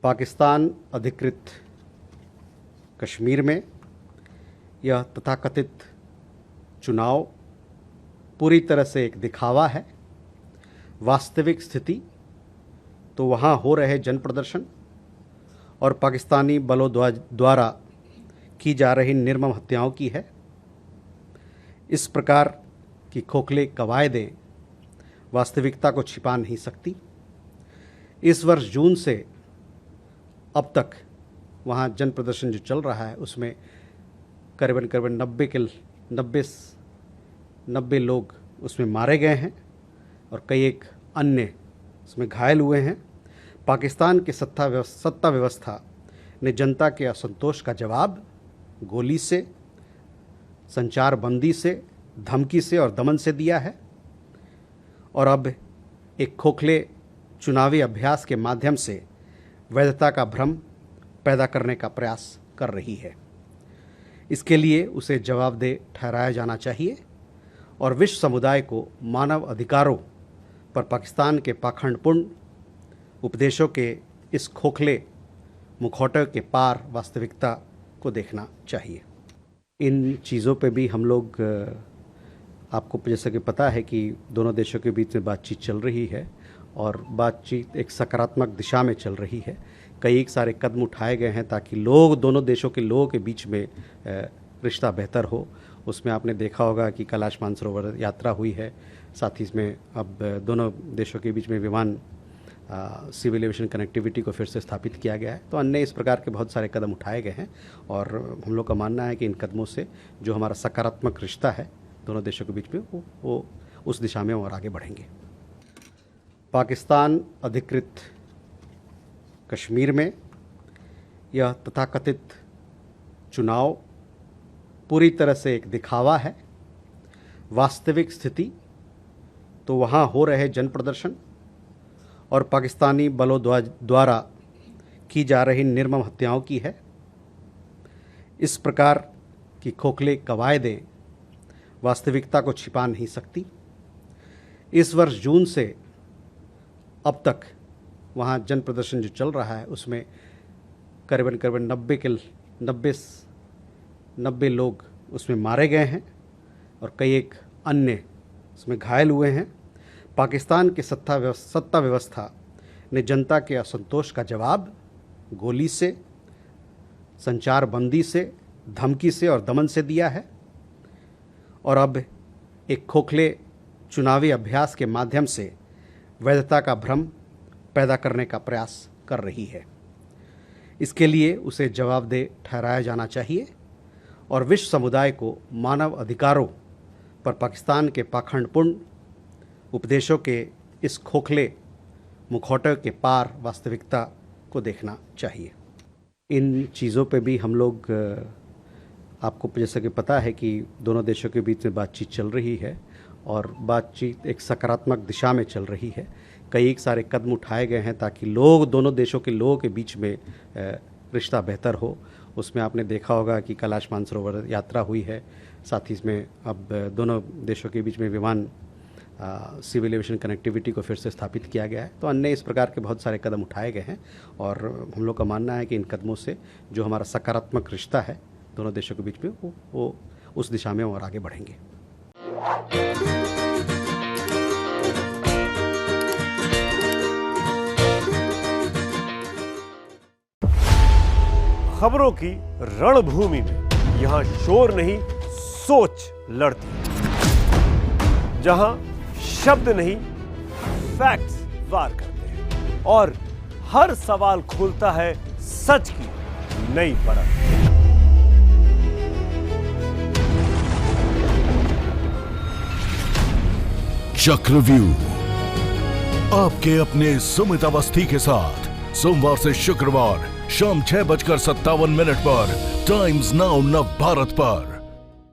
पाकिस्तान अधिकृत कश्मीर में यह तथाकथित चुनाव पूरी तरह से एक दिखावा है। वास्तविक स्थिति तो वहाँ हो रहे जन प्रदर्शन और पाकिस्तानी बलों द्वारा की जा रही निर्मम हत्याओं की है। इस प्रकार की खोखले कवायदें वास्तविकता को छिपा नहीं सकती। इस वर्ष जून से अब तक वहाँ जन प्रदर्शन जो चल रहा है उसमें करीबन 90 लोग उसमें मारे गए हैं और कई एक अन्य उसमें घायल हुए हैं। पाकिस्तान की सत्ता व्यवस्था ने जनता के असंतोष का जवाब गोली से, संचार बंदी से, धमकी से और दमन से दिया है और अब एक खोखले चुनावी अभ्यास के माध्यम से वैधता का भ्रम पैदा करने का प्रयास कर रही है। इसके लिए उसे जवाबदेह ठहराया जाना चाहिए और विश्व समुदाय को मानव अधिकारों पर पाकिस्तान के पाखंडपूर्ण उपदेशों के इस खोखले मुखौटे के पार वास्तविकता को देखना चाहिए। इन चीज़ों पे भी हम लोग, आपको जैसा कि पता है कि दोनों देशों के बीच में बातचीत चल रही है और बातचीत एक सकारात्मक दिशा में चल रही है। कई सारे कदम उठाए गए हैं ताकि दोनों देशों के लोगों के बीच में रिश्ता बेहतर हो। उसमें आपने देखा होगा कि कैलाश मानसरोवर यात्रा हुई है, साथ ही इसमें अब दोनों देशों के बीच में विमान सिविल एविएशन कनेक्टिविटी को फिर से स्थापित किया गया है। तो अन्य इस प्रकार के बहुत सारे कदम उठाए गए हैं और हम लोग का मानना है कि इन कदमों से जो हमारा सकारात्मक रिश्ता है दोनों देशों के बीच में वो उस दिशा में और आगे बढ़ेंगे। पाकिस्तान अधिकृत कश्मीर में यह तथाकथित चुनाव पूरी तरह से एक दिखावा है। वास्तविक स्थिति तो वहाँ हो रहे जन प्रदर्शन और पाकिस्तानी बलों द्वारा की जा रही निर्मम हत्याओं की है। इस प्रकार की खोखले कवायदें वास्तविकता को छिपा नहीं सकती। इस वर्ष जून से अब तक वहाँ जन प्रदर्शन जो चल रहा है उसमें करीबन 90 लोग उसमें मारे गए हैं और कई एक अन्य उसमें घायल हुए हैं। पाकिस्तान की सत्ता व्यवस्था ने जनता के असंतोष का जवाब गोली से, संचार बंदी से, धमकी से और दमन से दिया है और अब एक खोखले चुनावी अभ्यास के माध्यम से वैधता का भ्रम पैदा करने का प्रयास कर रही है। इसके लिए उसे जवाबदेह ठहराया जाना चाहिए और विश्व समुदाय को मानव अधिकारों पर पाकिस्तान के पाखंडपूर्ण उपदेशों के इस खोखले मुखौटे के पार वास्तविकता को देखना चाहिए। इन चीज़ों पे भी हम लोग, आपको जैसा कि पता है कि दोनों देशों के बीच में बातचीत चल रही है और बातचीत एक सकारात्मक दिशा में चल रही है। कई सारे कदम उठाए गए हैं ताकि दोनों देशों के लोगों के बीच में रिश्ता बेहतर हो। उसमें आपने देखा होगा कि कैलाश मानसरोवर यात्रा हुई है, साथ ही इसमें अब दोनों देशों के बीच में विमान सिविल एविएशन कनेक्टिविटी को फिर से स्थापित किया गया है। तो अन्य इस प्रकार के बहुत सारे कदम उठाए गए हैं और हम लोग का मानना है कि इन कदमों से जो हमारा सकारात्मक रिश्ता है दोनों देशों के बीच में वो उस दिशा में और आगे बढ़ेंगे। खबरों की रणभूमि में यहां शोर नहीं, सोच लड़ती है। जहां शब्द नहीं, फैक्ट्स वार करते हैं और हर सवाल खोलता है सच की नई परत। चक्रव्यूह आपके अपने सुमित अवस्थी के साथ सोमवार से शुक्रवार शाम 6:57 पर टाइम्स नाउ नव भारत पर।